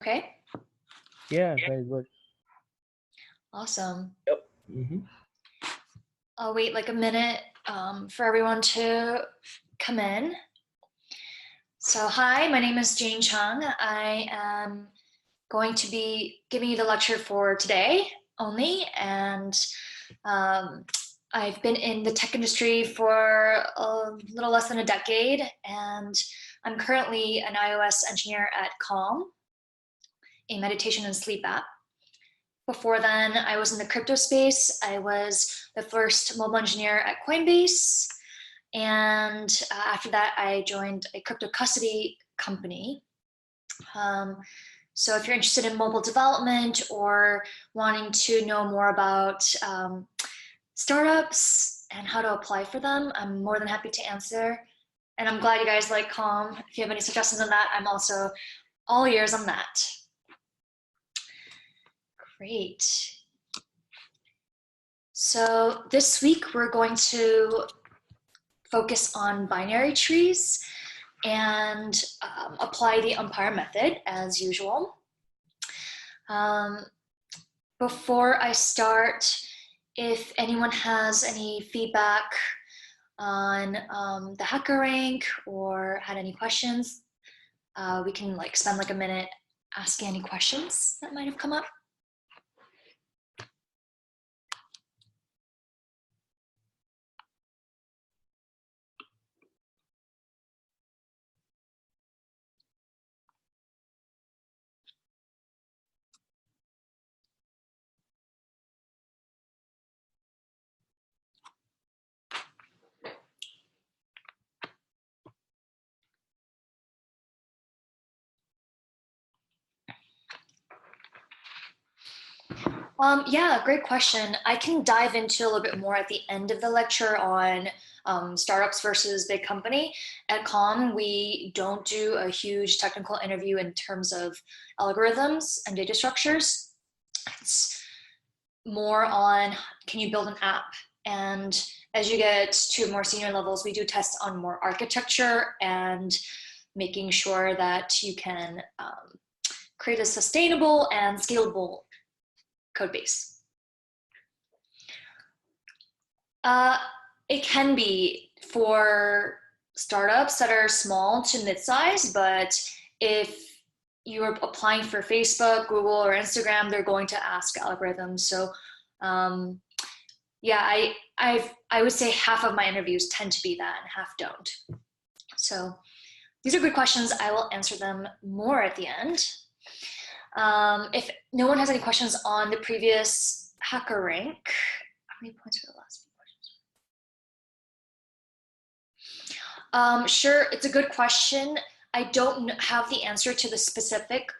Okay. Yeah, very good. Awesome. Yep. Mm-hmm. I'll wait like a minute for everyone to come in. So hi, my name is Jane Chung. I am going to be giving you the lecture for today only, and I've been in the tech industry for a little less than a decade, and I'm currently an iOS engineer at Calm, a meditation and sleep app. Before then, I was in the crypto space. I was the first mobile engineer at Coinbase. And after that, I joined a crypto custody company. So if you're interested in mobile development or wanting to know more about startups and how to apply for them, I'm more than happy to answer. And I'm glad you guys like Calm. If you have any suggestions on that, I'm also all ears on that. Great. So this week we're going to focus on binary trees and apply the umpire method as usual. Before I start, if anyone has any feedback on the HackerRank or had any questions, we can spend like a minute asking any questions that might have come up. Yeah, great question. I can dive into a little bit more at the end of the lecture on startups versus big company. At Calm, we don't do a huge technical interview in terms of algorithms and data structures. It's more on, can you build an app? And as you get to more senior levels, we do tests on more architecture and making sure that you can create a sustainable and scalable code base. It can be for startups that are small to mid-size, but if you're applying for Facebook, Google, or Instagram, they're going to ask algorithms. So yeah, I would say half of my interviews tend to be that and half don't. So these are good questions. I will answer them more at the end. If no one has any questions on the previous HackerRank, how many points for the last few questions? Sure, it's a good question. I don't have the answer to the specific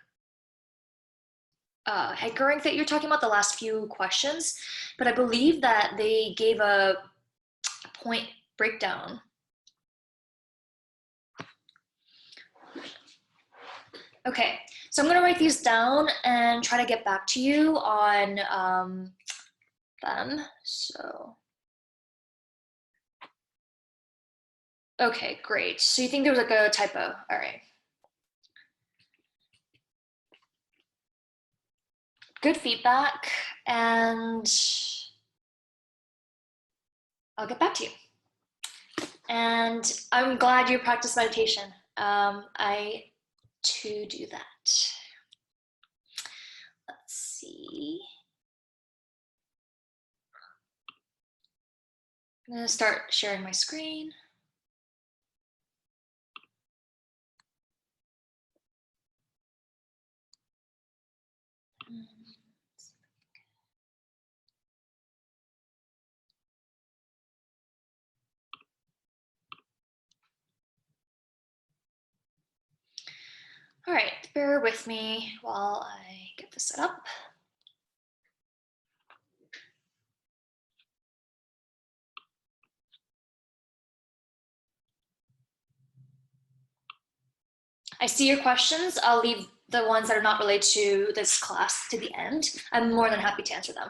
HackerRank that you're talking about, the last few questions, but I believe that they gave a point breakdown. Okay, so I'm going to write these down and try to get back to you on them. So, okay, great. So you think there was like a typo? All right. Good feedback, and I'll get back to you. And I'm glad you practice meditation. I too do that. Let's see. I'm going to start sharing my screen. All right, bear with me while I get this set up. I see your questions. I'll leave the ones that are not related to this class to the end. I'm more than happy to answer them.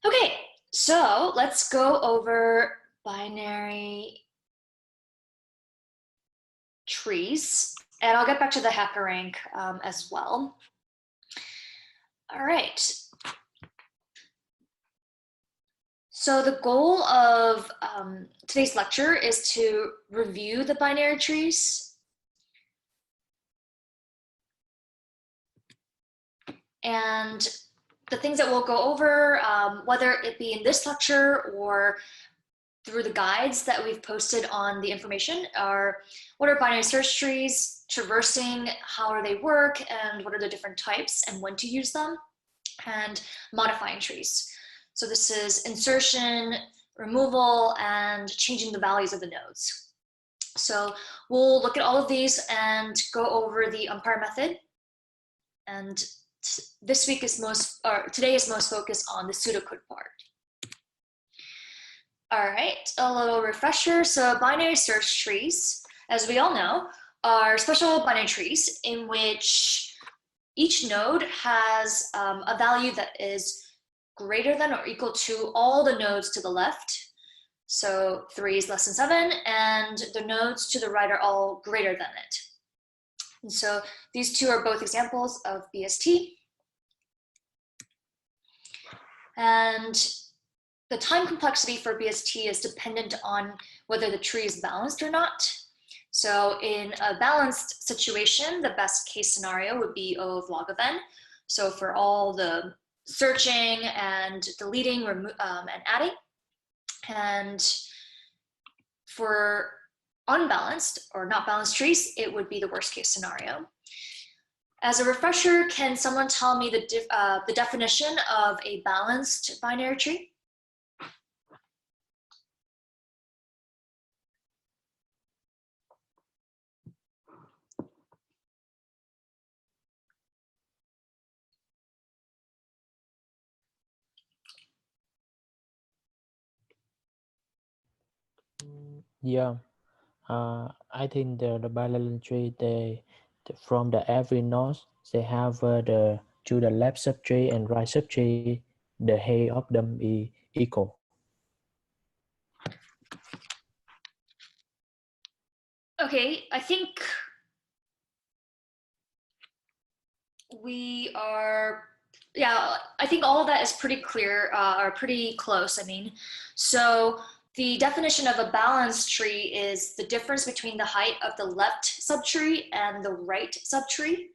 Okay, so let's go over binary trees. And I'll get back to the HackerRank as well. All right. So the goal of today's lecture is to review the binary trees and the things that we'll go over, whether it be in this lecture or through the guides that we've posted on the information, are what are binary search trees, traversing, how do they work, and what are the different types and when to use them, and modifying trees. So this is insertion, removal, and changing the values of the nodes. So we'll look at all of these and go over the umpire method. And this week is today is most focused on the pseudocode part. All right, a little refresher. So binary search trees, as we all know, are special binary trees in which each node has a value that is greater than or equal to all the nodes to the left. So 3 is less than 7, and the nodes to the right are all greater than it. And so these two are both examples of BST. And the time complexity for BST is dependent on whether the tree is balanced or not. So in a balanced situation, the best case scenario would be O of log of n. So for all the searching and deleting and adding. And for unbalanced or not balanced trees, it would be the worst case scenario. As a refresher, can someone tell me the definition of a balanced binary tree? Yeah, I think the parallel tree from the every node they have the to the left subtree and right subtree the height of them be equal. Okay, I think we are, yeah, I think all of that is pretty clear, or pretty close, I mean. So the definition of a balanced tree is the difference between the height of the left subtree and the right subtree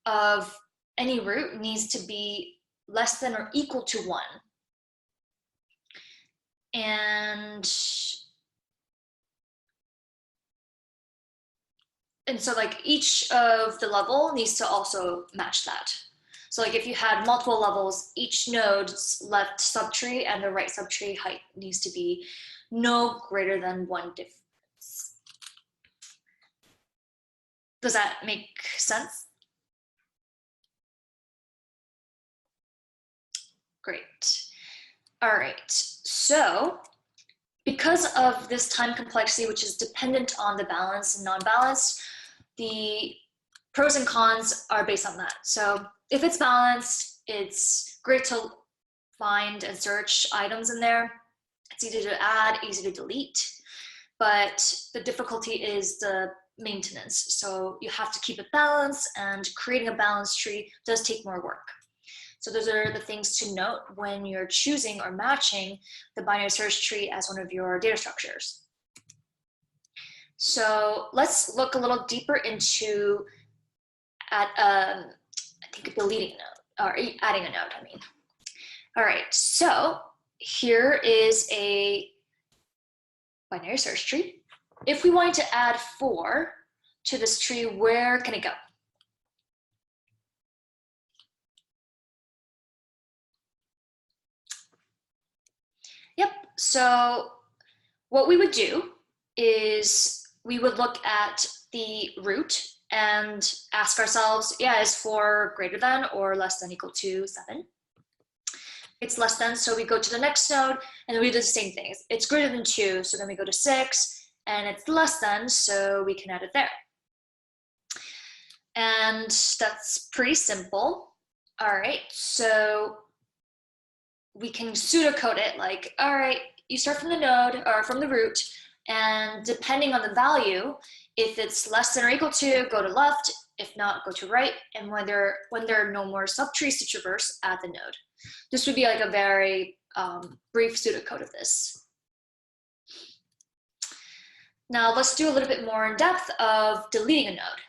of any root needs to be less than or equal to 1. And so like each of the level needs to also match that. So like if you had multiple levels, each node's left subtree and the right subtree height needs to be no greater than 1 difference. Does that make sense? Great. All right, so because of this time complexity, which is dependent on the balance and non-balanced, the pros and cons are based on that. So if it's balanced, it's great to find and search items in there. It's easy to add, easy to delete, but the difficulty is the maintenance. So you have to keep it balanced, and creating a balanced tree does take more work. So those are the things to note when you're choosing or matching the binary search tree as one of your data structures. So let's look a little deeper into I think deleting a node, or adding a node, I mean. All right, so here is a binary search tree. If we wanted to add 4 to this tree, where can it go? Yep, so what we would do is we would look at the root and ask ourselves, yeah, is 4 greater than or less than equal to 7? It's less than, so we go to the next node and we do the same thing. It's greater than 2, so then we go to 6, and it's less than, so we can add it there. And that's pretty simple. All right, so we can pseudocode it like, all right, you start from the node or from the root, And depending on the value, if it's less than or equal to, go to left. If not, go to right. And when there are no more subtrees to traverse, add the node. This would be like a very brief pseudocode of this. Now let's do a little bit more in depth of deleting a node.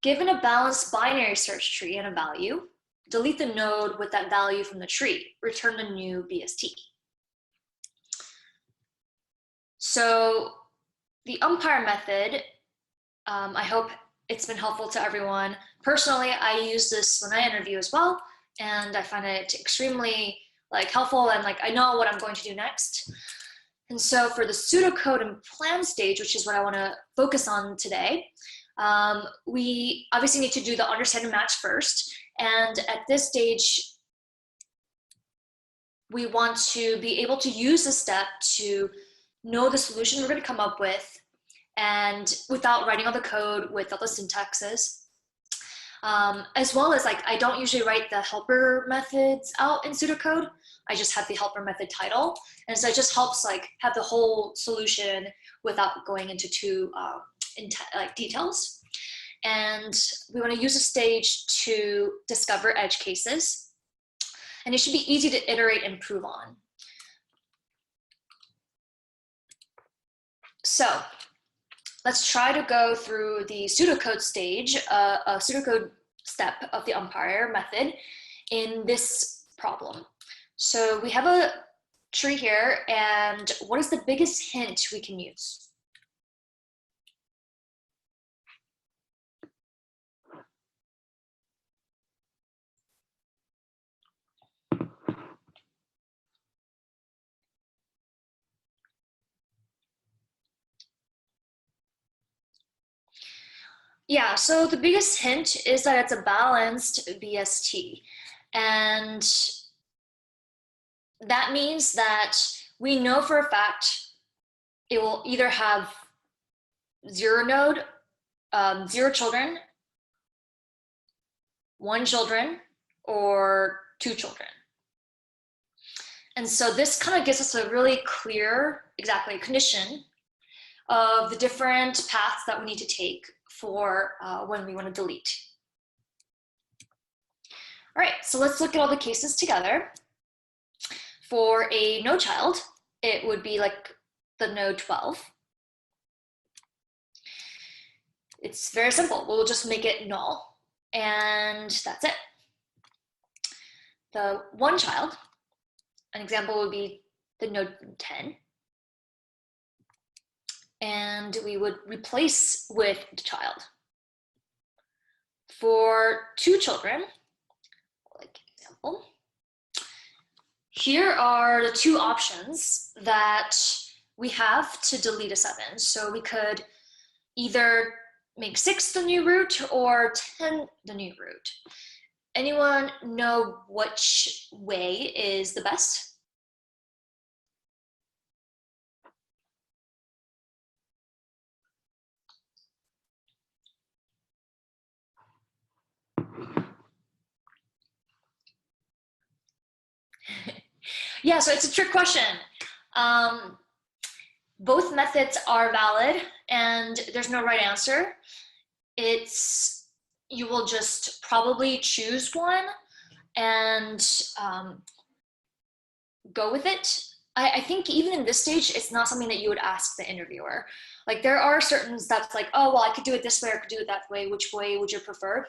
Given a balanced binary search tree and a value, delete the node with that value from the tree. Return the new BST. So the umpire method, I hope it's been helpful to everyone. Personally, I use this when I interview as well, and I find it extremely helpful, and I know what I'm going to do next. And so for the pseudocode and plan stage, which is what I want to focus on today, we obviously need to do the understand and match first. And at this stage, we want to be able to use this step to know the solution we're going to come up with, and without writing all the code with all the syntaxes. As well as I don't usually write the helper methods out in pseudocode. I just have the helper method title. And so it just helps have the whole solution without going into too details. And we want to use a stage to discover edge cases. And it should be easy to iterate and improve on. So let's try to go through the pseudocode stage, a pseudocode step of the umpire method in this problem. So we have a tree here, and what is the biggest hint we can use? Yeah, so the biggest hint is that it's a balanced BST. And that means that we know for a fact it will either have 0 node, 0 children, 1 children, or 2 children. And so this kind of gives us a really clear, condition of the different paths that we need to take for when we want to delete. All right, so let's look at all the cases together. For a no child, it would be the node 12. It's very simple. We'll just make it null, and that's it. The one child, an example would be the node 10. And we would replace with the child. For 2 children, example, here are the 2 options that we have to delete a 7. So we could either make 6 the new root or 10 the new root. Anyone know which way is the best? Yeah, so it's a trick question. Both methods are valid, and there's no right answer. You will just probably choose one and go with it. I think even in this stage, it's not something that you would ask the interviewer. There are certain steps oh, well, I could do it this way or I could do it that way. Which way would you prefer?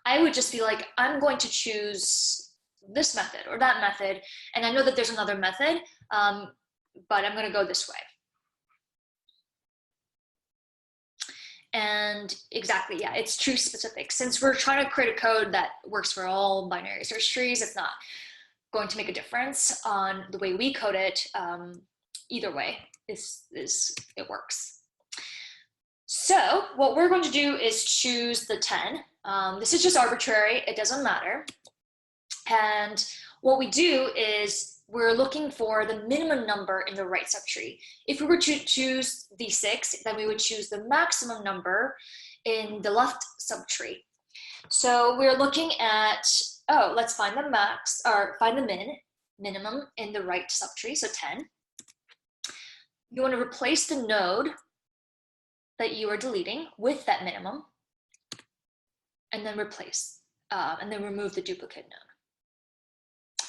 I would just be I'm going to choose this method or that method, and I know that there's another method, but I'm going to go this way. And yeah, it's tree specific. Since we're trying to create a code that works for all binary search trees, it's not going to make a difference on the way we code it. Either way, it works. So what we're going to do is choose the 10. This is just arbitrary, it doesn't matter. And what we do is we're looking for the minimum number in the right subtree. If we were to choose the 6, then we would choose the maximum number in the left subtree. So we're looking at, let's find the max, or find the minimum in the right subtree, so 10. you want to replace the node that you are deleting with that minimum, and then and then remove the duplicate node.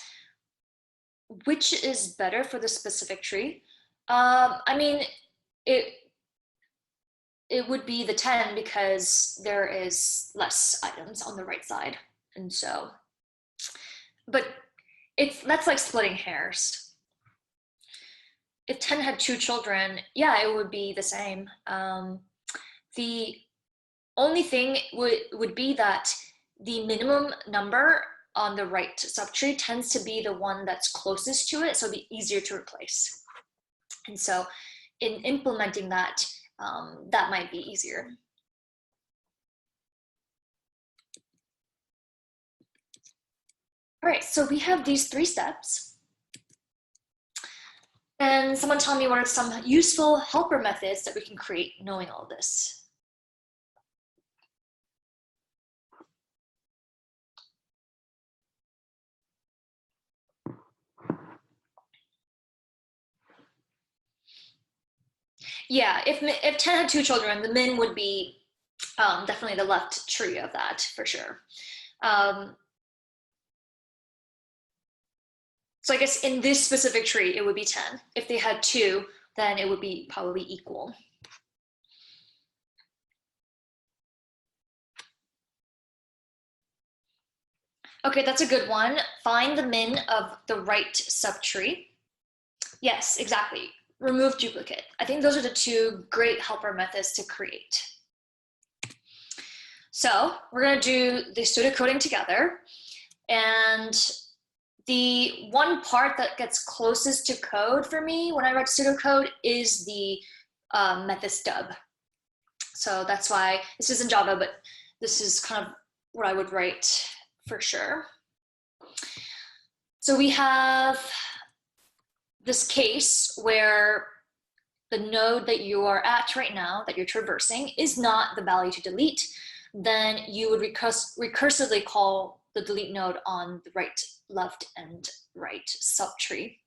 Which is better for the specific tree? I mean, it would be the 10 because there is less items on the right side. And so, but that's like splitting hairs. If 10 had 2 children, yeah, it would be the same. The only thing would be that the minimum number on the right subtree tends to be the one that's closest to it, so it'd be easier to replace. And so in implementing that, that might be easier. All right, so we have these 3 steps. And someone tell me what are some useful helper methods that we can create knowing all this. Yeah, if 10 had 2 children, the min would be definitely the left tree of that for sure. So I guess in this specific tree, it would be 10. If they had 2, then it would be probably equal. Okay, that's a good one. Find the min of the right subtree. Yes, exactly. Remove duplicate. I think those are the 2 great helper methods to create. So we're going to do the pseudocoding together. And the one part that gets closest to code for me when I write pseudocode is the method stub. So that's why this is in Java, but this is kind of what I would write for sure. So we have this case where the node that you are at right now, that you're traversing, is not the value to delete, then you would recursively call the delete node on the right, left, and right subtree.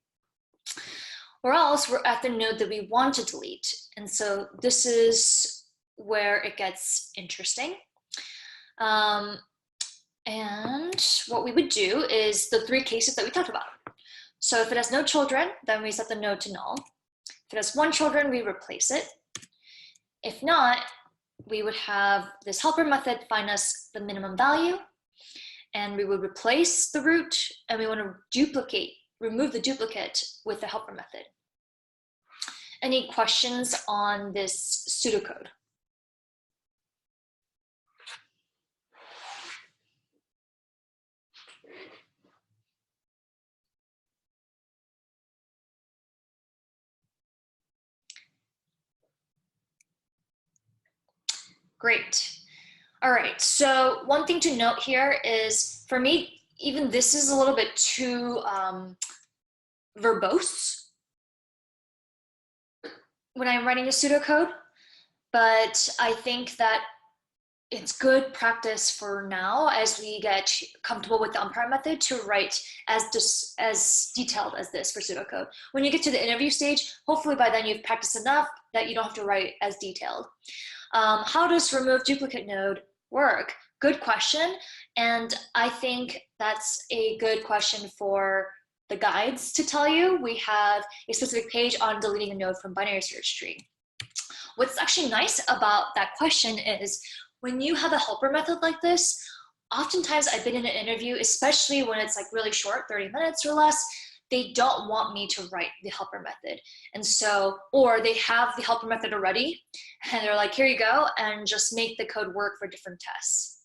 Or else we're at the node that we want to delete. And so this is where it gets interesting. And what we would do is the 3 cases that we talked about. So if it has no children, then we set the node to null. If it has 1 children, we replace it. If not, we would have this helper method find us the minimum value, and we would replace the root, and we want to remove the duplicate with the helper method. Any questions on this pseudocode? Great. All right, so one thing to note here is, for me, even this is a little bit too verbose when I'm writing a pseudocode, but I think that it's good practice for now as we get comfortable with the umpire method to write as detailed as this for pseudocode. When you get to the interview stage, hopefully by then you've practiced enough that you don't have to write as detailed. How does remove duplicate node work? Good question. And I think that's a good question for the guides to tell you. We have a specific page on deleting a node from binary search tree. What's actually nice about that question is when you have a helper method like this, oftentimes I've been in an interview, especially when it's like really short, 30 minutes or less, they don't want me to write the helper method. And so, or they have the helper method already, and they're like, here you go, and just make the code work for different tests.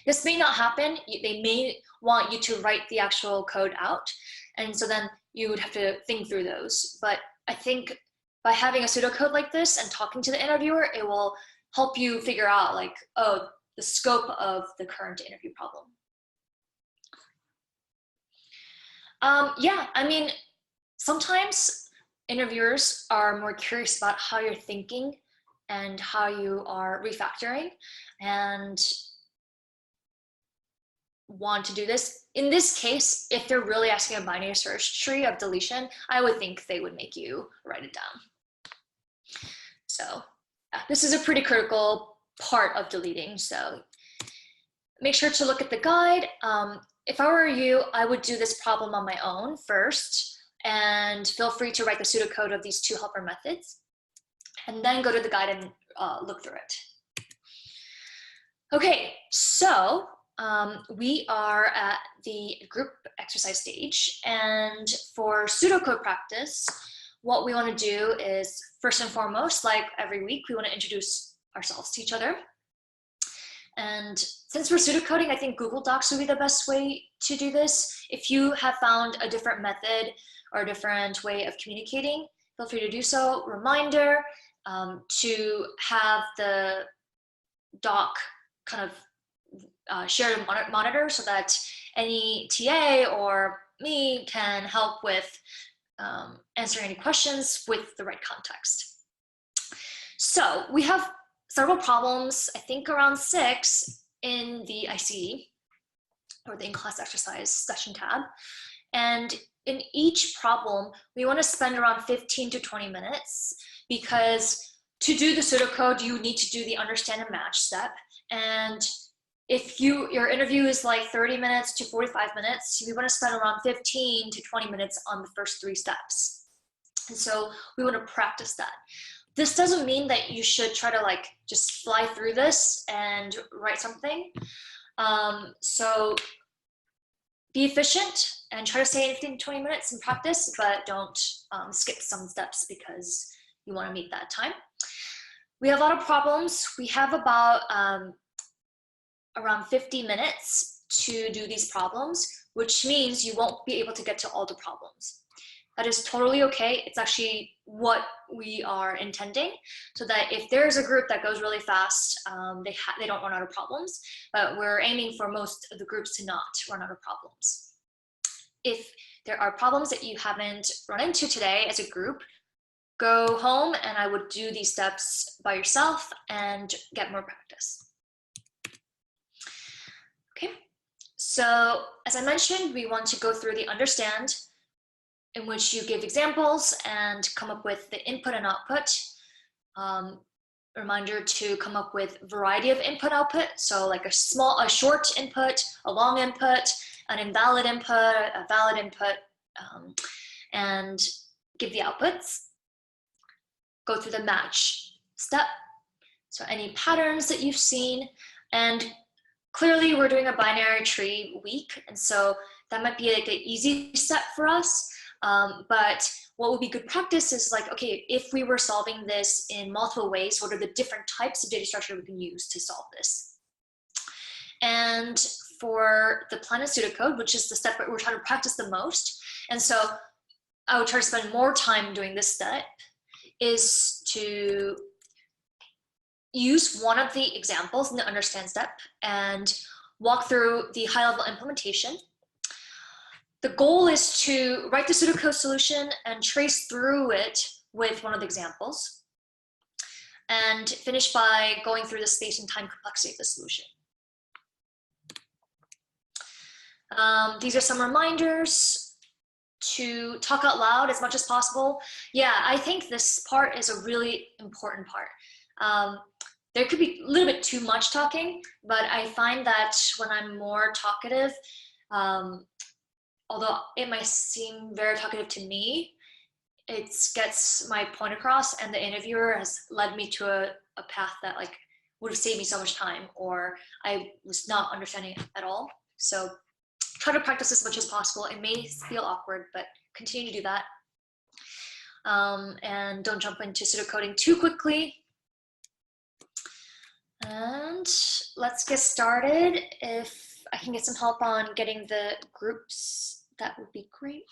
This may not happen. They may want you to write the actual code out. And so then you would have to think through those. But I think by having a pseudocode like this and talking to the interviewer, it will help you figure out like, oh, the scope of the current interview problem. Yeah, I mean, sometimes interviewers are more curious about how you're thinking and how you are refactoring and want to do this. In this case, if they're really asking a binary search tree of deletion, I would think they would make you write it down. So this is a pretty critical part of deleting. So make sure to look at the guide. If I were you, I would do this problem on my own first, and feel free to write the pseudocode of these two helper methods, and then go to the guide and look through it. Okay, so we are at the group exercise stage, and for pseudocode practice, what we want to do is, first and foremost, like every week, we want to introduce ourselves to each other. And since we're pseudocoding, I think Google Docs would be the best way to do this. If you have found a different method or a different way of communicating, feel free to do so. Reminder to have the doc kind of shared and monitor so that any TA or me can help with answering any questions with the right context. So we have several problems, I think around 6 in the ICE, or the in-class exercise session tab. And in each problem, we want to spend around 15 to 20 minutes, because to do the pseudocode, you need to do the understand and match step. And if your interview is like 30 minutes to 45 minutes, we want to spend around 15 to 20 minutes on the first 3 steps. And so we want to practice that. This doesn't mean that you should try to like just fly through this and write something. So be efficient and try to say anything 20 minutes in practice, but don't skip some steps because you want to meet that time. We have a lot of problems. We have about around 50 minutes to do these problems, which means you won't be able to get to all the problems. That is totally okay. It's actually what we are intending, so that if there's a group that goes really fast, they don't run out of problems, but we're aiming for most of the groups to not run out of problems. If there are problems that you haven't run into today as a group, go home and I would do these steps by yourself and get more practice. Okay, so as I mentioned, we want to go through the understand, in which you give examples and come up with the input and output. Reminder to come up with variety of input output. So like a short input, a long input, an invalid input, a valid input, and give the outputs. Go through the match step. So any patterns that you've seen, and clearly we're doing a binary tree week, and so that might be like an easy step for us. But what would be good practice is like, okay, if we were solving this in multiple ways, what are the different types of data structure we can use to solve this? And for the planet pseudocode, which is the step that we're trying to practice the most, and so I would try to spend more time doing this step, is to use one of the examples in the understand step and walk through the high-level implementation. The goal is to write the pseudocode solution and trace through it with one of the examples, and finish by going through the space and time complexity of the solution. These are some reminders to talk out loud as much as possible. Yeah, I think this part is a really important part. There could be a little bit too much talking, but I find that when I'm more talkative, although it might seem very talkative to me, it gets my point across, and the interviewer has led me to a path that like would have saved me so much time, or I was not understanding it at all. So try to practice as much as possible. It may feel awkward, but continue to do that. And don't jump into pseudocoding too quickly. And let's get started. If I can get some help on getting the groups, that would be great.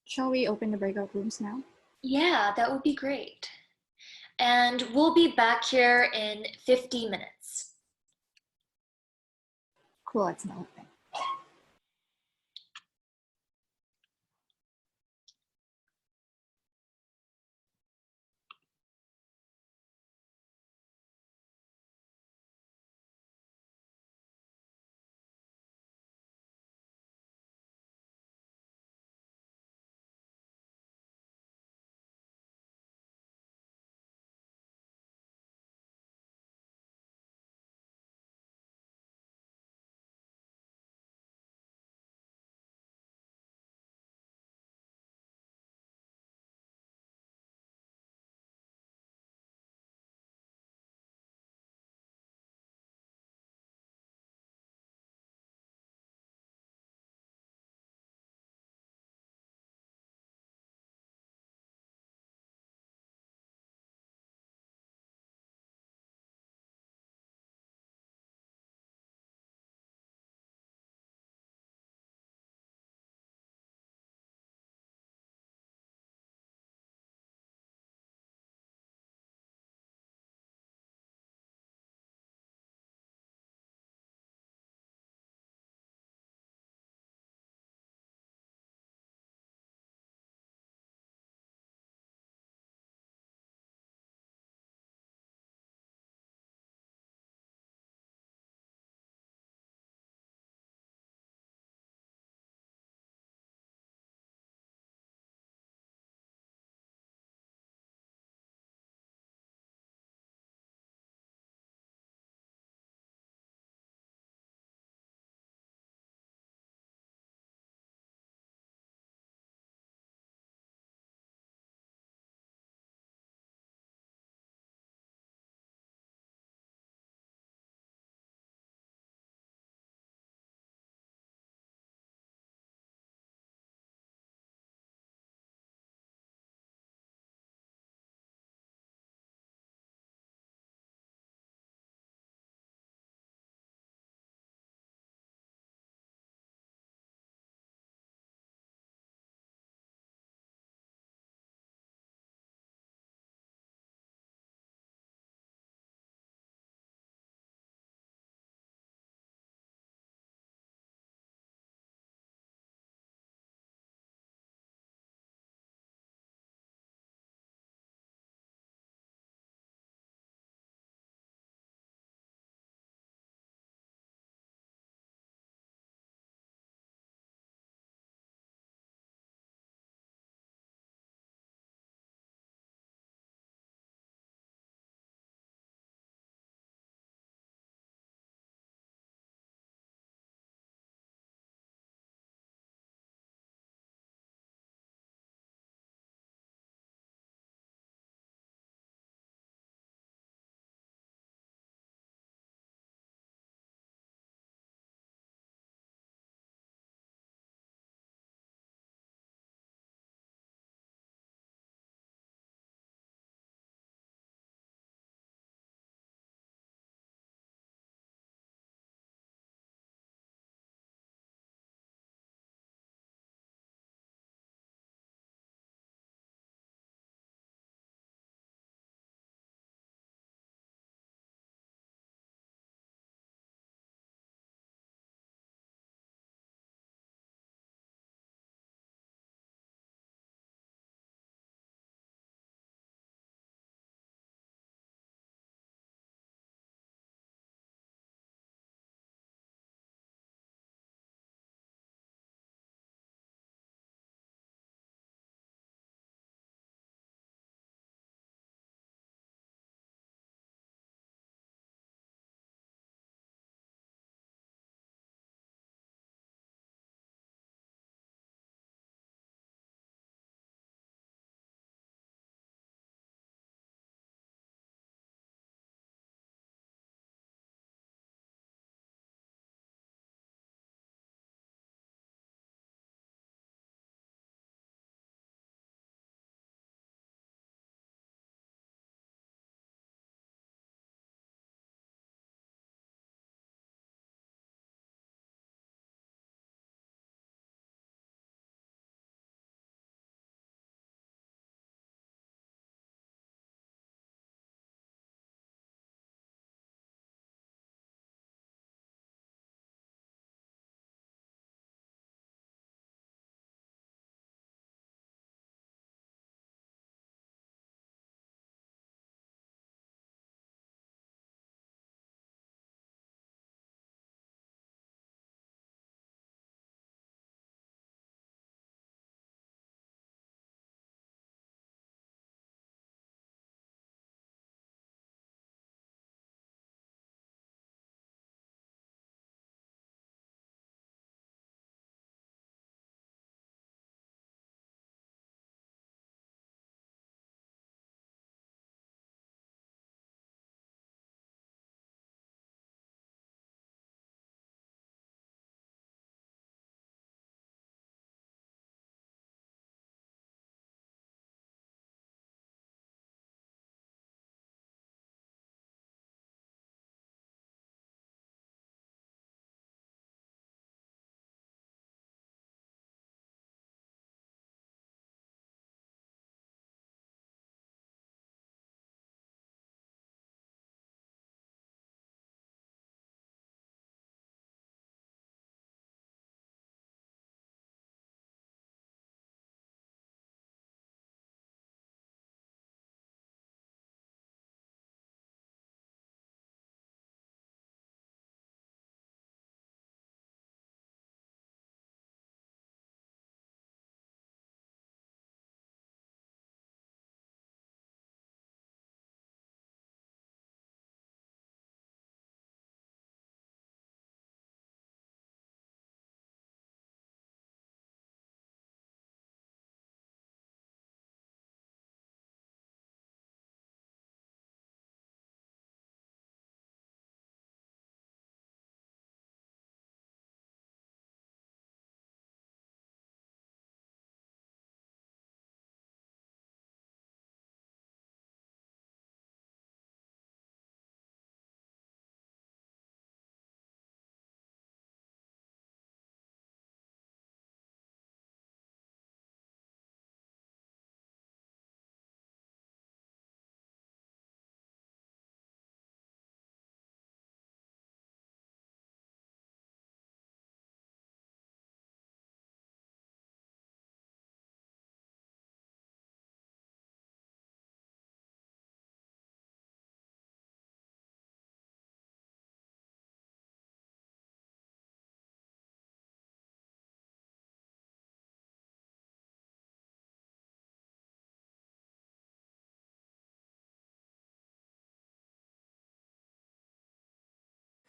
Shall we open the breakout rooms now? Yeah, that would be great. And we'll be back here in 50 minutes. Cool, it's not open.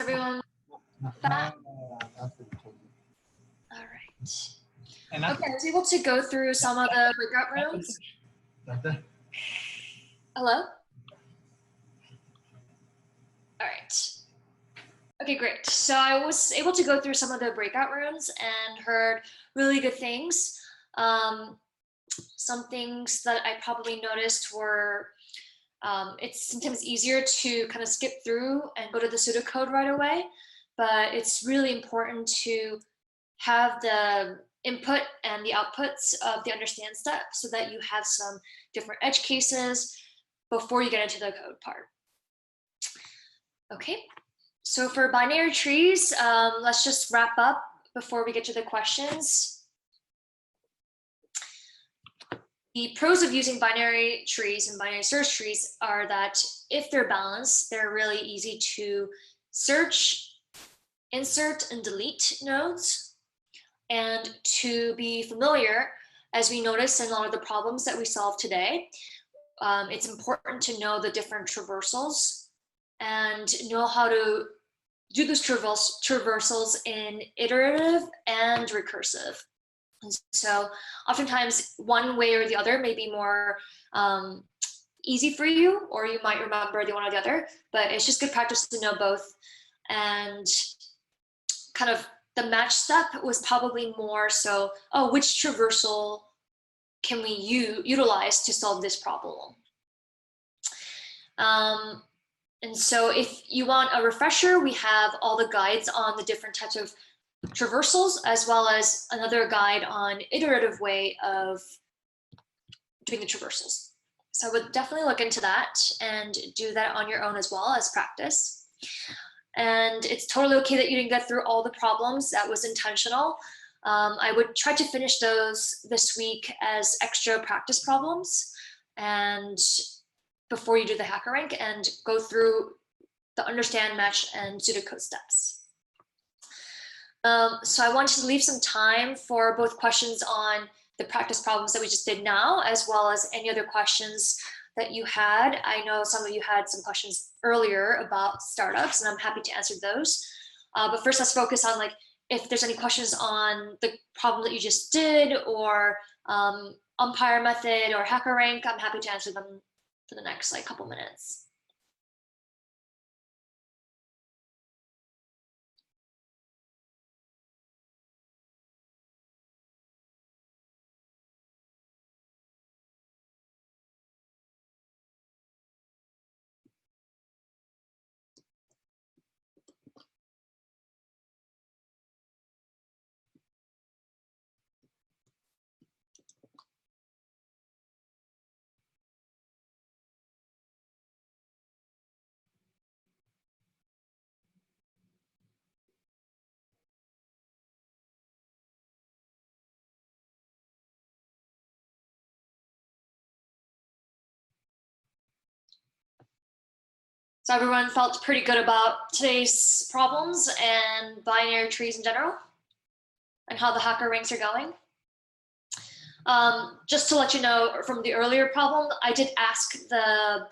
everyone back? All right. Okay, I was able to go through some of the breakout rooms. Hello? All right. Okay, great. So I was able to go through some of the breakout rooms and heard really good things. Some things that I probably noticed were it's sometimes easier to kind of skip through and go to the pseudocode right away, but it's really important to have the input and the outputs of the understand step so that you have some different edge cases before you get into the code part. Okay, so for binary trees, let's just wrap up before we get to the questions. The pros of using binary trees and binary search trees are that if they're balanced, they're really easy to search, insert, and delete nodes. And to be familiar, as we noticed in a lot of the problems that we solved today, it's important to know the different traversals and know how to do those traversals in iterative and recursive. And so oftentimes one way or the other may be more easy for you, or you might remember the one or the other, but it's just good practice to know both. And kind of the match step was probably more so, oh, which traversal can we utilize to solve this problem? And so if you want a refresher, we have all the guides on the different types of traversals, as well as another guide on iterative way of doing the traversals. So I would definitely look into that and do that on your own as well as practice. And it's totally okay that you didn't get through all the problems. That was intentional. I would try to finish those this week as extra practice problems and before you do the HackerRank, and go through the understand, match, and pseudocode steps. So I wanted to leave some time for both questions on the practice problems that we just did now, as well as any other questions that you had. I know some of you had some questions earlier about startups, and I'm happy to answer those. But first, let's focus on like if there's any questions on the problem that you just did, or umpire method or HackerRank. I'm happy to answer them for the next like couple minutes. So everyone felt pretty good about today's problems and binary trees in general, and how the HackerRanks are going. Just to let you know from the earlier problem, I did ask the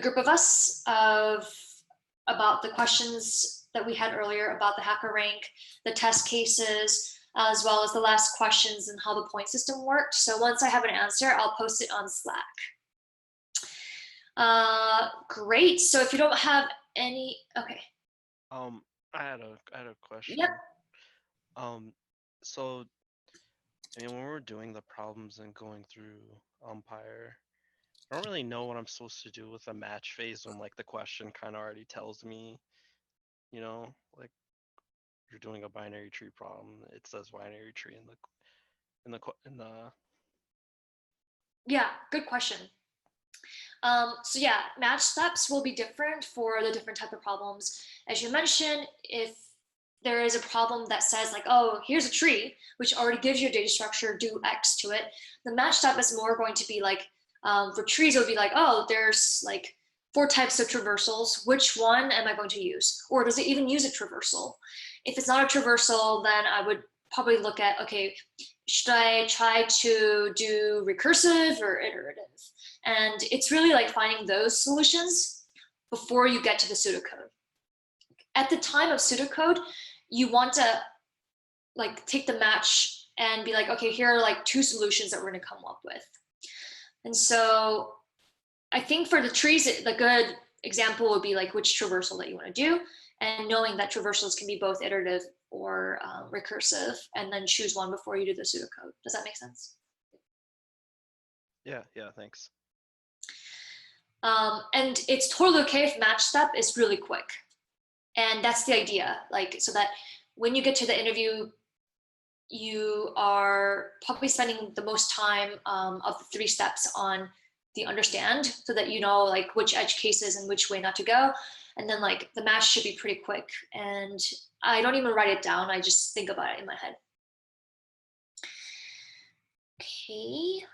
group of us about the questions that we had earlier about the HackerRank, the test cases, as well as the last questions and how the point system worked. So once I have an answer, I'll post it on Slack. Great. So if you don't have any, okay. I had a question. Yep. So I mean, when we're doing the problems and going through umpire, I don't really know what I'm supposed to do with the match phase when like the question kind of already tells me, you know, like you're doing a binary tree problem. It says binary tree in the. Yeah, good question. So yeah, match steps will be different for the different type of problems. As you mentioned, if there is a problem that says like, oh, here's a tree, which already gives you a data structure, do X to it. The match step is more going to be like, for trees, it would be like, oh, there's like 4 types of traversals. Which one am I going to use? Or does it even use a traversal? If it's not a traversal, then I would probably look at, okay, should I try to do recursive or iterative? And it's really like finding those solutions before you get to the pseudocode. at the time of pseudocode, you want to like take the match and be like, okay, here are like 2 solutions that we're going to come up with. And so I think for the trees, the good example would be like which traversal that you want to do, and knowing that traversals can be both iterative or recursive, and then choose one before you do the pseudocode. Does that make sense? Yeah, thanks. And it's totally okay if match step is really quick. And that's the idea, like, so that when you get to the interview, you are probably spending the most time of the 3 steps on the understand, so that you know like which edge cases and which way not to go. And then like the match should be pretty quick. And I don't even write it down, I just think about it in my head. Okay,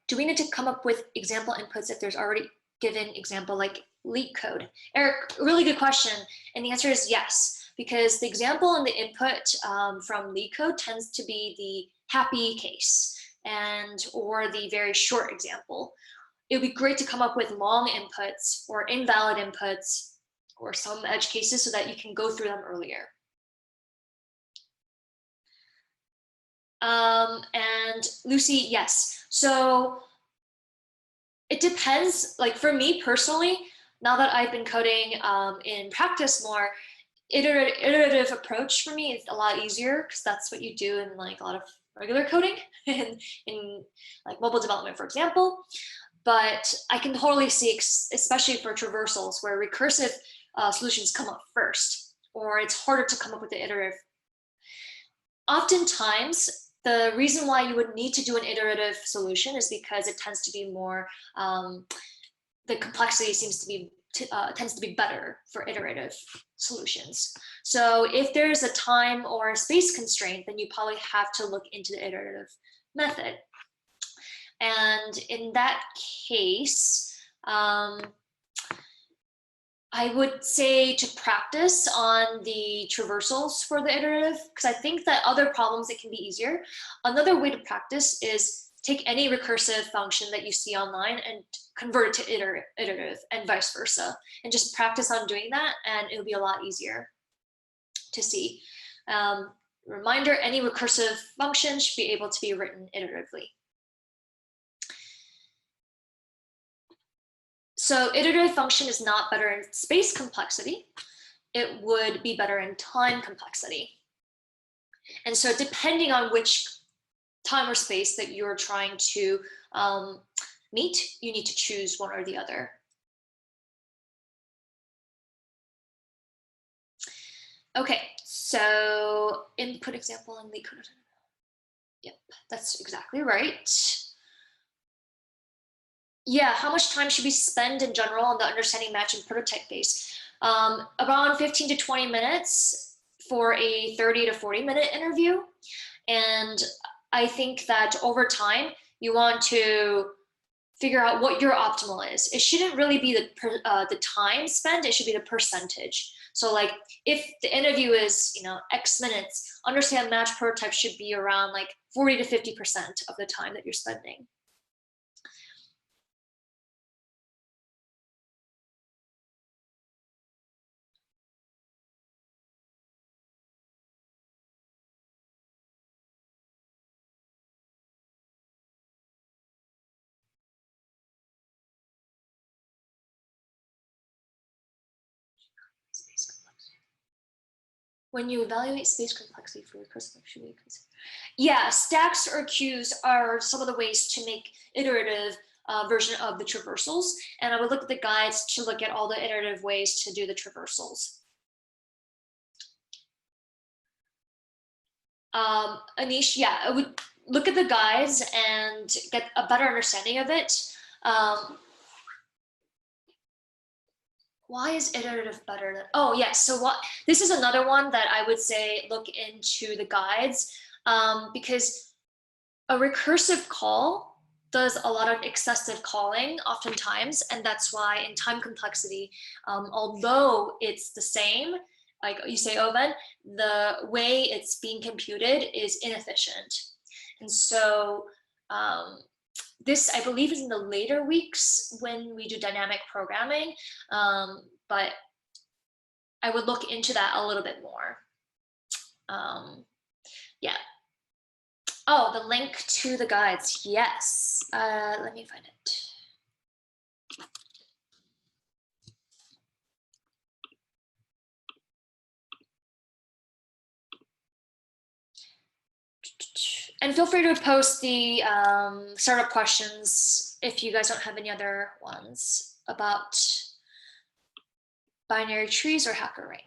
do we need to come up with example inputs if there's already given example like leak code? Eric, really good question. And the answer is yes, because the example and the input from leak code tends to be the happy case and or the very short example. It would be great to come up with long inputs or invalid inputs or some edge cases so that you can go through them earlier. And Lucy, yes. So it depends. Like for me personally, now that I've been coding in practice more, iterative approach for me is a lot easier because that's what you do in like a lot of regular coding in like mobile development, for example. But I can totally see, especially for traversals where recursive solutions come up first, or it's harder to come up with the iterative. Oftentimes, the reason why you would need to do an iterative solution is because it tends to be more, the complexity seems to be tends to be better for iterative solutions. So if there's a time or a space constraint, then you probably have to look into the iterative method. And in that case, I would say to practice on the traversals for the iterative, because I think that other problems, it can be easier. Another way to practice is take any recursive function that you see online and convert it to iterative and vice versa, and just practice on doing that, and it'll be a lot easier to see. Reminder, any recursive function should be able to be written iteratively. So iterative function is not better in space complexity. It would be better in time complexity. And so depending on which time or space that you're trying to meet, you need to choose one or the other. Okay, so input example and leak code. Yep, that's exactly right. Yeah, how much time should we spend in general on the understanding match and prototype phase? Around 15 to 20 minutes for a 30 to 40-minute interview. And I think that over time, you want to figure out what your optimal is. It shouldn't really be the time spent, it should be the percentage. So like if the interview is, X minutes, understand match prototype should be around like 40 to 50% of the time that you're spending. When you evaluate space complexity for recursive, should we consider? Yeah, stacks or queues are some of the ways to make iterative version of the traversals. And I would look at the guides to look at all the iterative ways to do the traversals. Anish, yeah, I would look at the guides and get a better understanding of it. Why is iterative better than, oh yes, so this is another one that I would say look into the guides, because a recursive call does a lot of excessive calling oftentimes, and that's why in time complexity, although it's the same, like you say, Oven, the way it's being computed is inefficient. And so this, I believe, is in the later weeks when we do dynamic programming, but I would look into that a little bit more. Yeah. Oh, the link to the guides. Yes. Let me find it. And feel free to post the startup questions if you guys don't have any other ones about binary trees or HackerRank.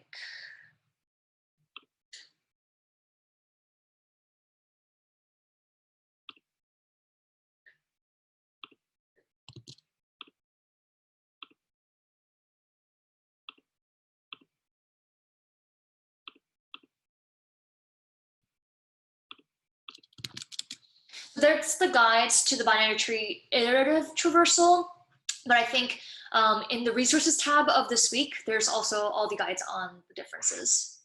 There's the guides to the binary tree iterative traversal, but I think in the resources tab of this week, there's also all the guides on the differences.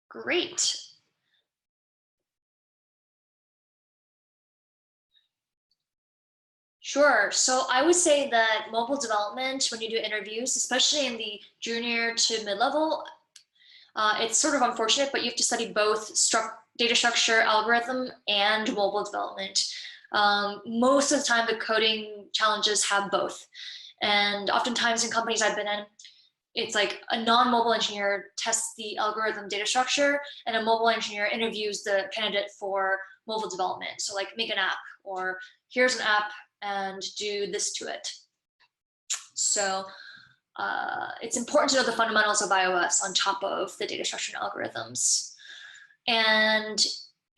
Great. Sure. So I would say that mobile development, when you do interviews, especially in the junior to mid-level, it's sort of unfortunate, but you have to study both data structure, algorithm, and mobile development. Most of the time, the coding challenges have both. And oftentimes in companies I've been in, it's like a non-mobile engineer tests the algorithm data structure, and a mobile engineer interviews the candidate for mobile development. So like make an app, or here's an app and do this to it. So it's important to know the fundamentals of iOS on top of the data structure and algorithms. And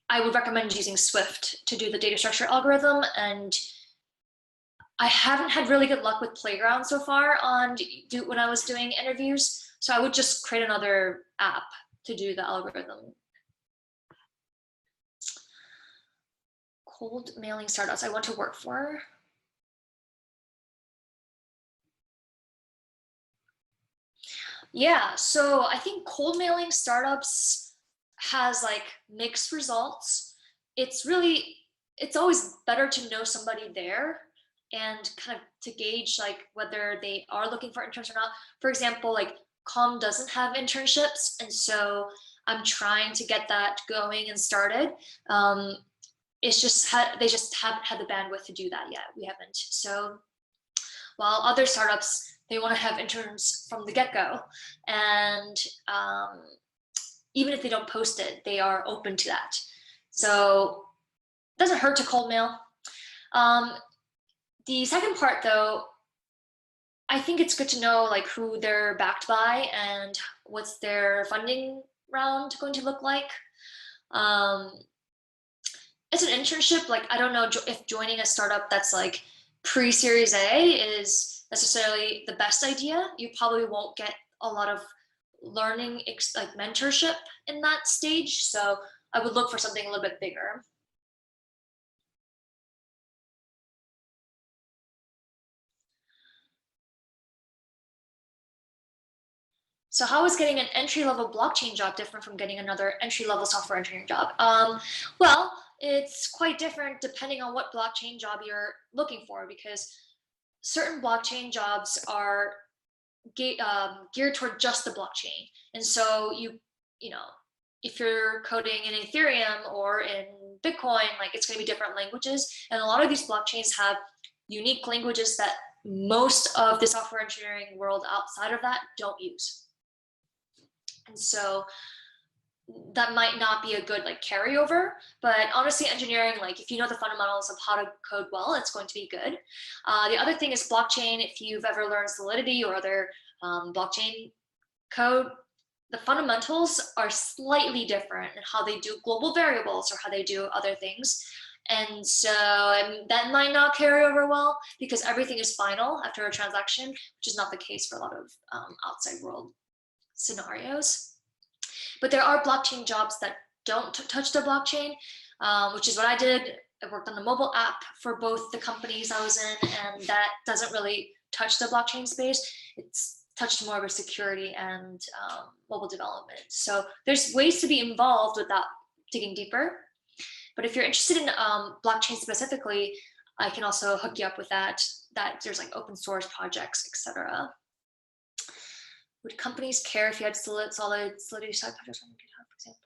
I would recommend using Swift to do the data structure algorithm. And I haven't had really good luck with Playground so far when I was doing interviews. So I would just create another app to do the algorithm. Cold mailing startups I want to work for. Yeah, so I think cold mailing startups has like mixed results. It's always better to know somebody there and kind of to gauge like whether they are looking for interns or not. For example, like Com doesn't have internships, and so I'm trying to get that going and started. It's just they just haven't had the bandwidth to do that yet. We haven't. So while other startups, they want to have interns from the get-go, and even if they don't post it, they are open to that. So it doesn't hurt to cold mail. The second part, though, I think it's good to know like who they're backed by and what's their funding round going to look like. It's an internship. Like I don't know if joining a startup that's like pre-Series A is necessarily the best idea. You probably won't get a lot of learning, like mentorship in that stage. So I would look for something a little bit bigger. So how is getting an entry-level blockchain job different from getting another entry-level software engineering job? Well, it's quite different depending on what blockchain job you're looking for, because certain blockchain jobs are geared toward just the blockchain. And so you know, if you're coding in Ethereum or in Bitcoin, like it's going to be different languages. And a lot of these blockchains have unique languages that most of the software engineering world outside of that don't use. And so that might not be a good like carryover, but honestly, engineering, like if you know the fundamentals of how to code well, it's going to be good. The other thing is blockchain. If you've ever learned Solidity or other blockchain code, the fundamentals are slightly different in how they do global variables or how they do other things. And so that might not carry over well because everything is final after a transaction, which is not the case for a lot of outside world scenarios. But there are blockchain jobs that don't touch the blockchain, which is what I did. I worked on a mobile app for both the companies I was in, and that doesn't really touch the blockchain space. It's touched more of a security and mobile development. So there's ways to be involved without digging deeper. But if you're interested in blockchain specifically, I can also hook you up with that. That there's like open source projects, etc. Would companies care if you had Solidity side projects on GitHub, for example?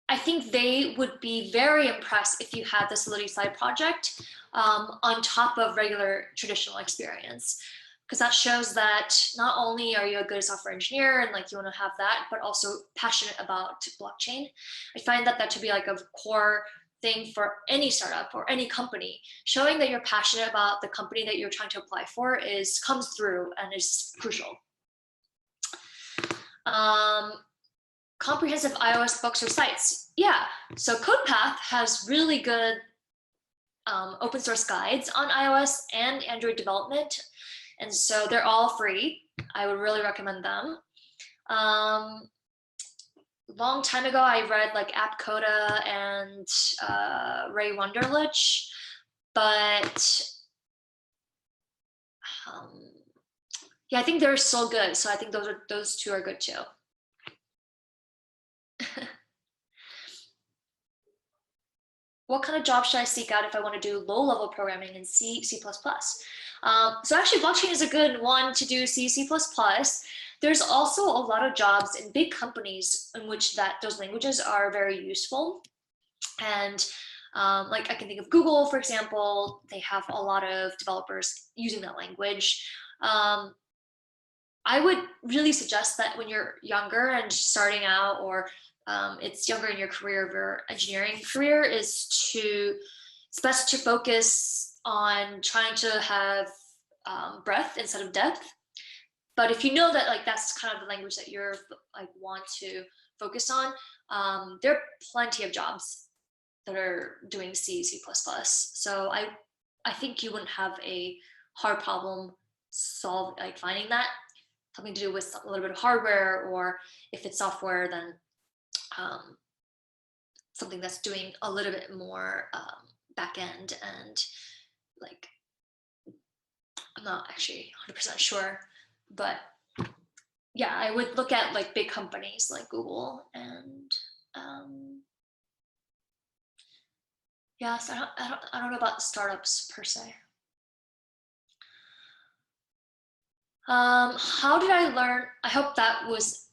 I think they would be very impressed if you had the Solidity side project on top of regular traditional experience, because that shows that not only are you a good software engineer and like you want to have that, but also passionate about blockchain. I find that to be like a core thing for any startup or any company. Showing that you're passionate about the company that you're trying to apply for comes through and is crucial. Comprehensive iOS books or sites. Yeah, so CodePath has really good open source guides on iOS and Android development. And so they're all free. I would really recommend them. Long time ago, I read like AppCoda and Ray Wunderlich, but yeah, I think they're still good. So I think those two are good too. What kind of job should I seek out if I want to do low-level programming in C, C++? So actually, blockchain is a good one to do C, C++. There's also a lot of jobs in big companies in which those languages are very useful. And like I can think of Google, for example, they have a lot of developers using that language. I would really suggest that when you're younger and starting out, or it's younger in your career, of your engineering career, it's best to focus on trying to have breadth instead of depth. But if you know that like that's kind of the language that you're like want to focus on, there are plenty of jobs that are doing C, C++. So I think you wouldn't have a hard problem finding that. Something to do with a little bit of hardware, or if it's software, then something that's doing a little bit more back end, and like I'm not actually 100% sure, but yeah, I would look at like big companies like Google, and yeah, so I don't know about startups per se. How did I learn? I hope that was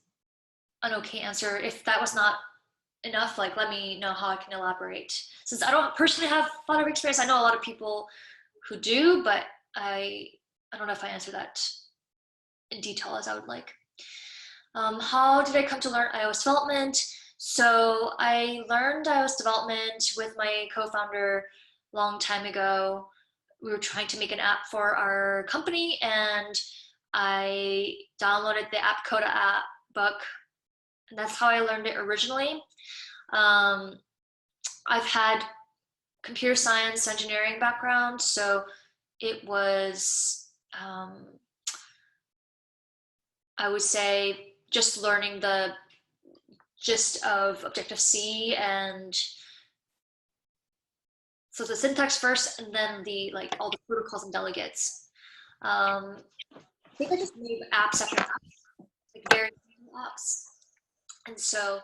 an okay answer. If that was not enough, like let me know how I can elaborate. Since I don't personally have a lot of experience, I know a lot of people who do, but I don't know if I answered that in detail as I would like. How did I come to learn iOS development? So I learned iOS development with my co-founder a long time ago. We were trying to make an app for our company, and I downloaded the AppCoda app book, and that's how I learned it originally. I've had computer science engineering background, so it was, I would say, just learning the gist of Objective-C, and so the syntax first, and then the like all the protocols and delegates. I think I just made apps after apps, like very simple apps, and so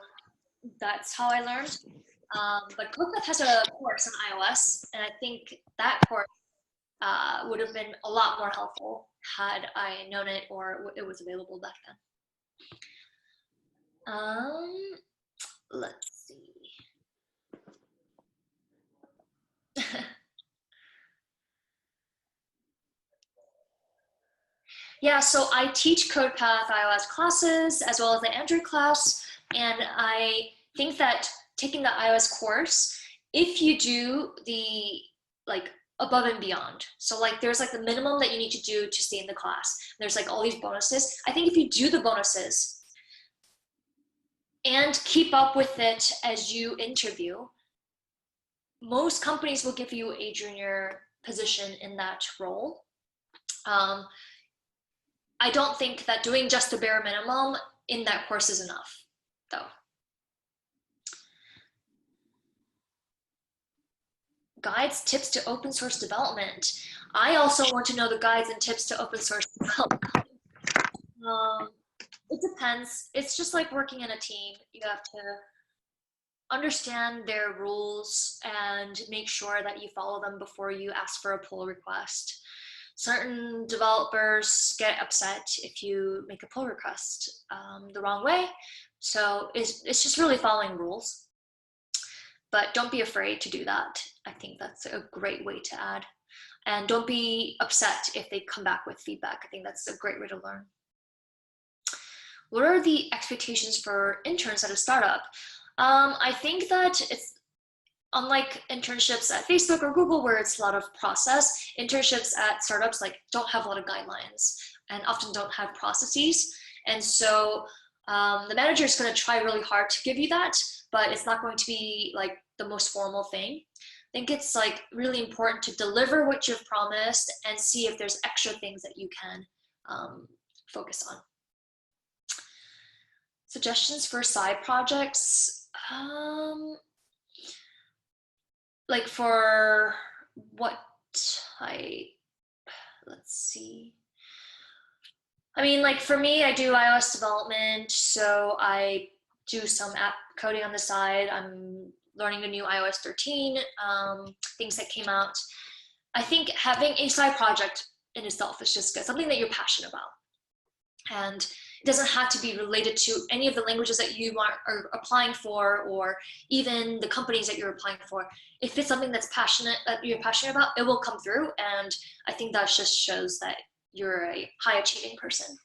that's how I learned. But CodePath has a course on iOS, and I think that course would have been a lot more helpful had I known it or it was available back then. Let's see. Yeah, so I teach CodePath iOS classes as well as the Android class, and I think that taking the iOS course, if you do the like above and beyond, so like there's like the minimum that you need to do to stay in the class, there's like all these bonuses. I think if you do the bonuses and keep up with it as you interview, most companies will give you a junior position in that role. I don't think that doing just the bare minimum in that course is enough, though. guides, tips to open source development. I also want to know the guides and tips to open source development. It depends. It's just like working in a team. You have to understand their rules and make sure that you follow them before you ask for a pull request. Certain developers get upset if you make a pull request the wrong way. So it's just really following rules. But don't be afraid to do that. I think that's a great way to add. And don't be upset if they come back with feedback. I think that's a great way to learn. What are the expectations for interns at a startup? I think that it's unlike internships at Facebook or Google where it's a lot of process, internships at startups like don't have a lot of guidelines and often don't have processes. And so the manager is going to try really hard to give you that, but it's not going to be like the most formal thing. I think it's like really important to deliver what you've promised and see if there's extra things that you can focus on. Suggestions for side projects. Like for what let's see. I mean, like for me, I do iOS development, so I do some app coding on the side. I'm learning the new iOS 13, things that came out. I think having a side project in itself is just good, something that you're passionate about. And it doesn't have to be related to any of the languages that you are applying for, or even the companies that you're applying for. If it's something that you're passionate about, it will come through. And I think that just shows that you're a high achieving person.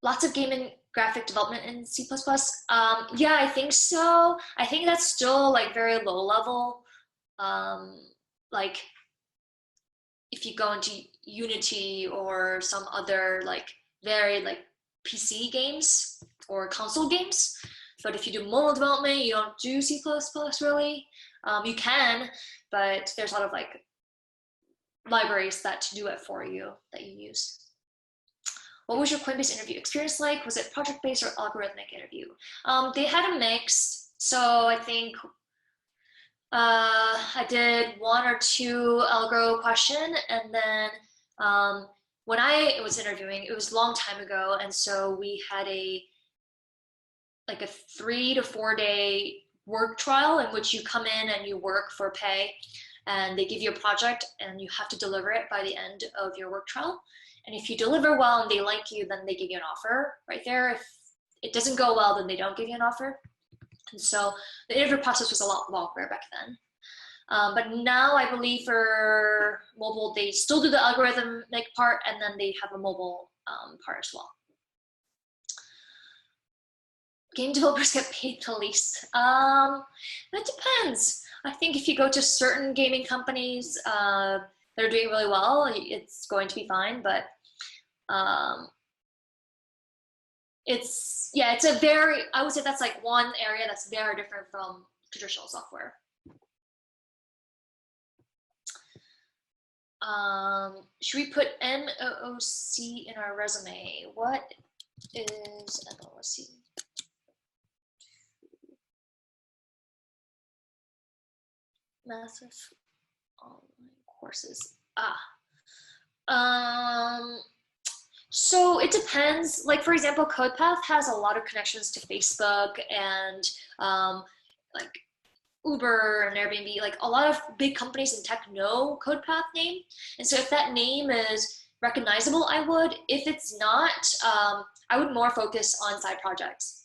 Lots of game and graphic development in C++. Yeah, I think so. I think that's still like very low level. Like if you go into Unity or some other like very like PC games or console games. But if you do mobile development, you don't do C++ really. You can, but there's a lot of like libraries that do it for you that you use. What was your Coinbase interview experience like? Was it project-based or algorithmic interview? They had a mix. So I think I did 1 or 2 algo question, and then when I was interviewing, it was a long time ago, and so we had a 3 to 4 day work trial in which you come in and you work for pay, and they give you a project and you have to deliver it by the end of your work trial. And if you deliver well and they like you, then they give you an offer right there. If it doesn't go well, then they don't give you an offer. And so the interview process was a lot longer back then. But now I believe for mobile, they still do the algorithmic part, and then they have a mobile part as well. Game developers get paid the least. That depends. I think if you go to certain gaming companies that are doing really well, it's going to be fine. But it's a very, I would say that's like one area that's very different from traditional software. Should we put MOOC in our resume? What is MOOC? Massive online courses. So it depends. Like for example, CodePath has a lot of connections to Facebook and like Uber and Airbnb. Like a lot of big companies in tech know CodePath name, and so if that name is recognizable, I would. If it's not, I would more focus on side projects.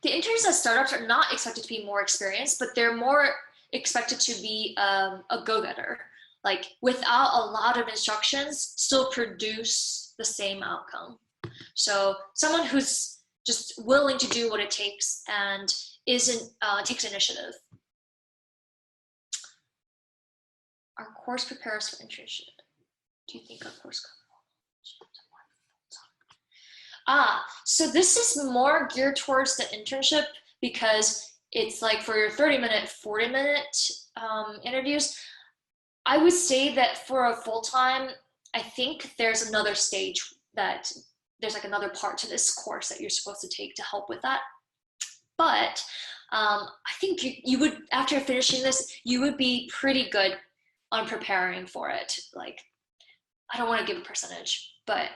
The interns at startups are not expected to be more experienced, but they're more expected to be a go-getter. Like without a lot of instructions, still produce the same outcome. So someone who's just willing to do what it takes and takes initiative. Our course prepares for internship. Do you think our course? So this is more geared towards the internship because it's like for your 30-minute, 40-minute interviews. I would say that for a full-time, I think there's another stage that there's like another part to this course that you're supposed to take to help with that. But I think you would, after finishing this, you would be pretty good on preparing for it. Like, I don't want to give a percentage, but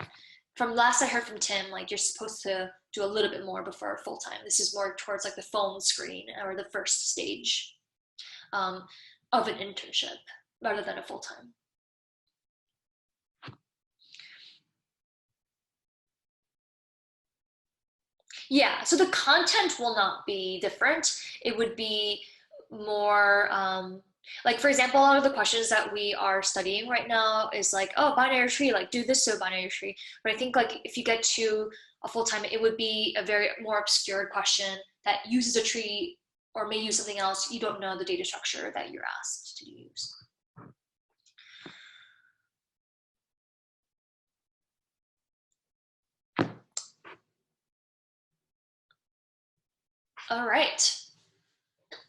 from last I heard from Tim, like you're supposed to do a little bit more before full-time. This is more towards like the phone screen or the first stage of an internship rather than a full-time. Yeah, so the content will not be different. It would be more, like for example, a lot of the questions that we are studying right now is like, oh, binary tree, like do this to a binary tree. But I think like if you get to a full-time, it would be a very more obscure question that uses a tree or may use something else. You don't know the data structure that you're asked to use. All right.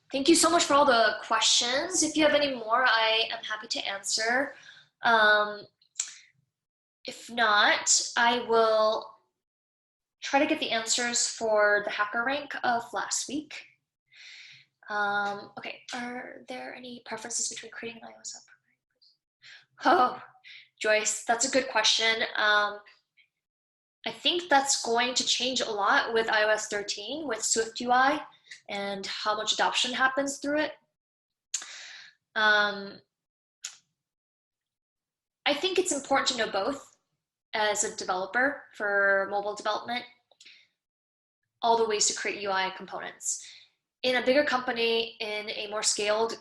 Thank you so much for all the questions. If you have any more, I am happy to answer. If not, I will try to get the answers for the hacker rank of last week. Okay, are there any preferences between creating an iOS app? Oh, Joyce, that's a good question. I think that's going to change a lot with iOS 13 with Swift UI and how much adoption happens through it. I think it's important to know both as a developer for mobile development, all the ways to create UI components. In a bigger company, in a more scaled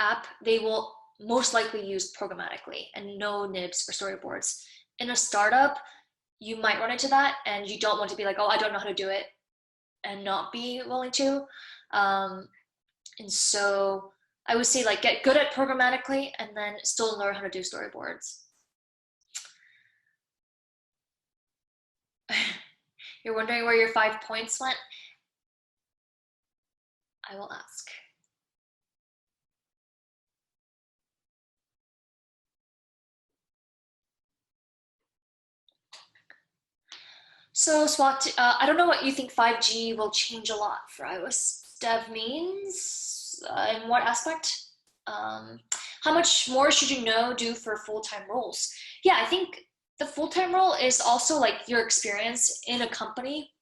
app, they will most likely use programmatically and no nibs or storyboards. In a startup, you might run into that and you don't want to be like, oh, I don't know how to do it and not be willing to. And so I would say like get good at programmatically and then still learn how to do storyboards. You're wondering where your 5 points went? I will ask. So SWAT, I don't know what you think 5G will change a lot for iOS dev means, in what aspect? How much more should you do for full-time roles? Yeah, I think the full-time role is also like your experience in a company,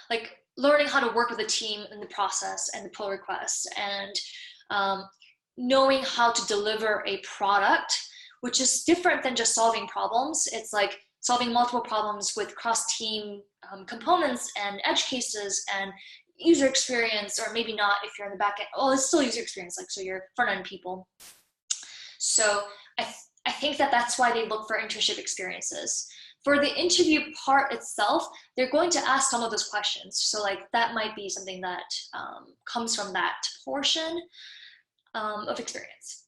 like learning how to work with a team in the process and the pull requests and knowing how to deliver a product, which is different than just solving problems. It's like solving multiple problems with cross-team components and edge cases and user experience, or maybe not if you're in the back end. Oh, it's still user experience, like so you're front-end people. So I think that that's why they look for internship experiences. For the interview part itself, they're going to ask some of those questions. So like that might be something that comes from that portion of experience.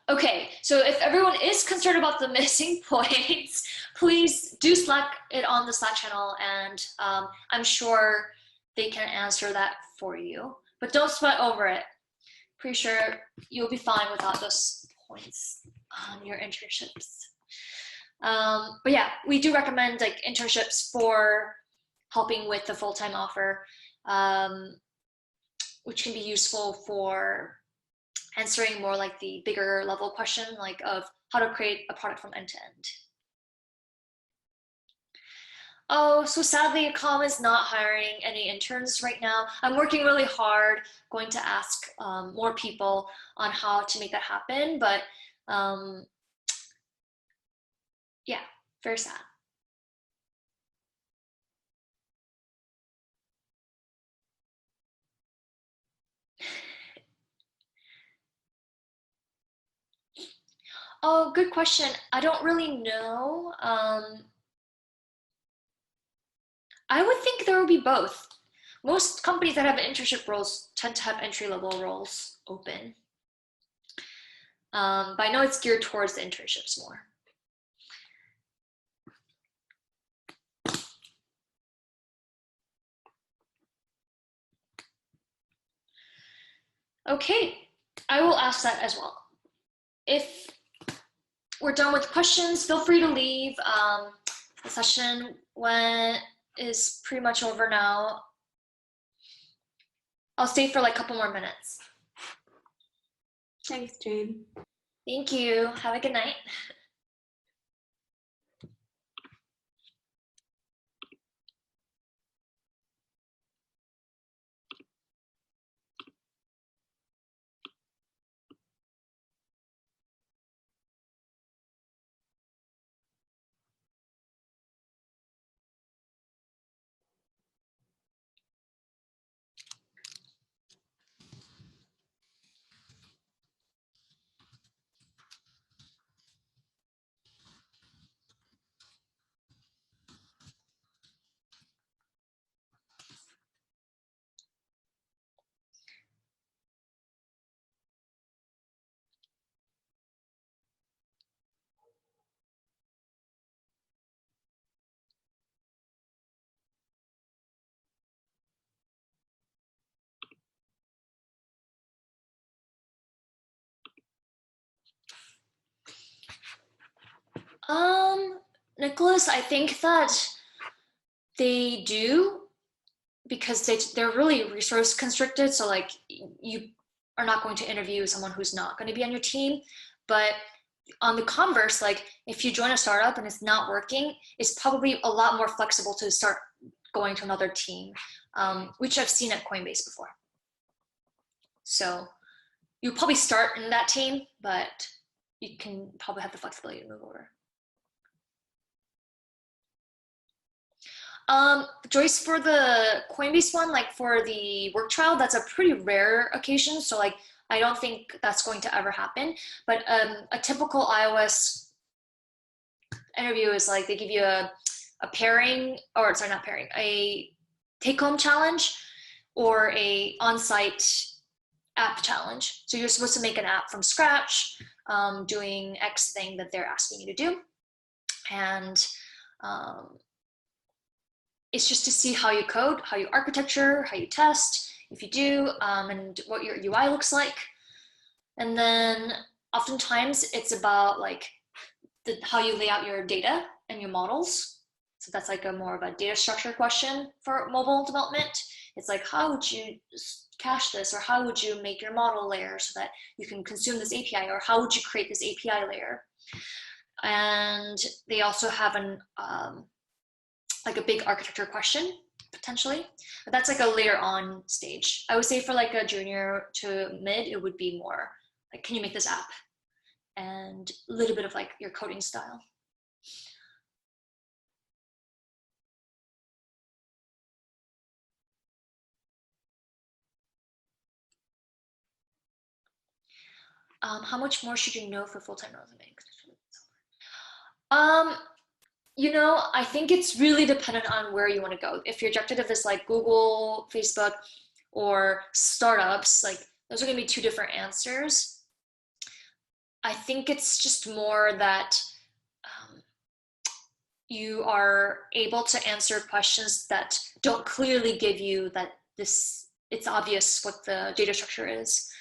Okay, so if everyone is concerned about the missing points, please do Slack it on the Slack channel, and I'm sure they can answer that for you. But don't sweat over it. Pretty sure you'll be fine without those points on your internships. But yeah, we do recommend like internships for helping with the full-time offer, which can be useful for answering more like the bigger level question, like of how to create a product from end to end. Oh, so sadly, Calm is not hiring any interns right now. I'm working really hard, going to ask more people on how to make that happen, but yeah, very sad. Oh, good question. I don't really know. I would think there would be both. Most companies that have internship roles tend to have entry-level roles open. But I know it's geared towards the internships more. Okay, I will ask that as well. If we're done with questions, feel free to leave. The session is pretty much over now. I'll stay for like a couple more minutes. Thanks, Jane. Thank you. Have a good night. Nicholas, I think that they do, because they're really resource constricted. So like you are not going to interview someone who's not going to be on your team. But on the converse, like if you join a startup and it's not working, it's probably a lot more flexible to start going to another team, which I've seen at Coinbase before. So you'll probably start in that team, but you can probably have the flexibility to move over. Joyce, for the Coinbase one, like for the work trial, that's a pretty rare occasion. So like, I don't think that's going to ever happen. But a typical iOS interview is like, they give you a pairing, or sorry, not pairing, a take-home challenge or a on-site app challenge. So you're supposed to make an app from scratch, doing X thing that they're asking you to do. And it's just to see how you code, how you architecture, how you test, if you do, and what your UI looks like. And then oftentimes it's about like how you lay out your data and your models. So that's like more of a data structure question for mobile development. It's like, how would you cache this, or how would you make your model layer so that you can consume this API, or how would you create this API layer? And they also have an like a big architecture question potentially, but that's like a later on stage. I would say for like a junior to mid, it would be more like, can you make this app? And a little bit of like your coding style. How much more should you know for full-time resume? You know, I think it's really dependent on where you want to go. If your objective is like Google, Facebook, or startups, like those are going to be two different answers. I think it's just more that you are able to answer questions that don't clearly give you that it's obvious what the data structure is.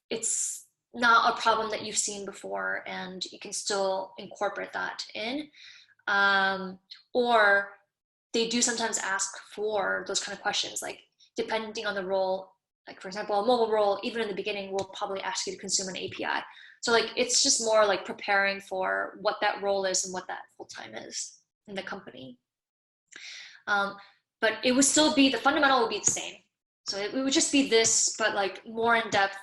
It's not a problem that you've seen before, and you can still incorporate that in. Or they do sometimes ask for those kind of questions, like depending on the role, like for example, a mobile role, even in the beginning, will probably ask you to consume an API. So like, it's just more like preparing for what that role is and what that full-time is in the company. But it would still be, the fundamental would be the same. So it would just be this, but like more in depth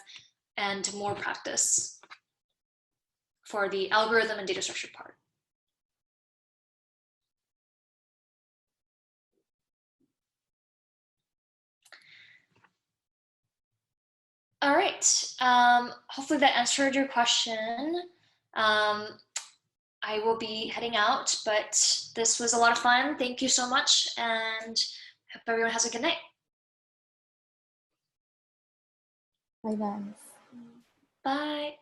and more practice for the algorithm and data structure part. All right, hopefully that answered your question. I will be heading out, but this was a lot of fun. Thank you so much, and hope everyone has a good night. Bye, guys. Bye.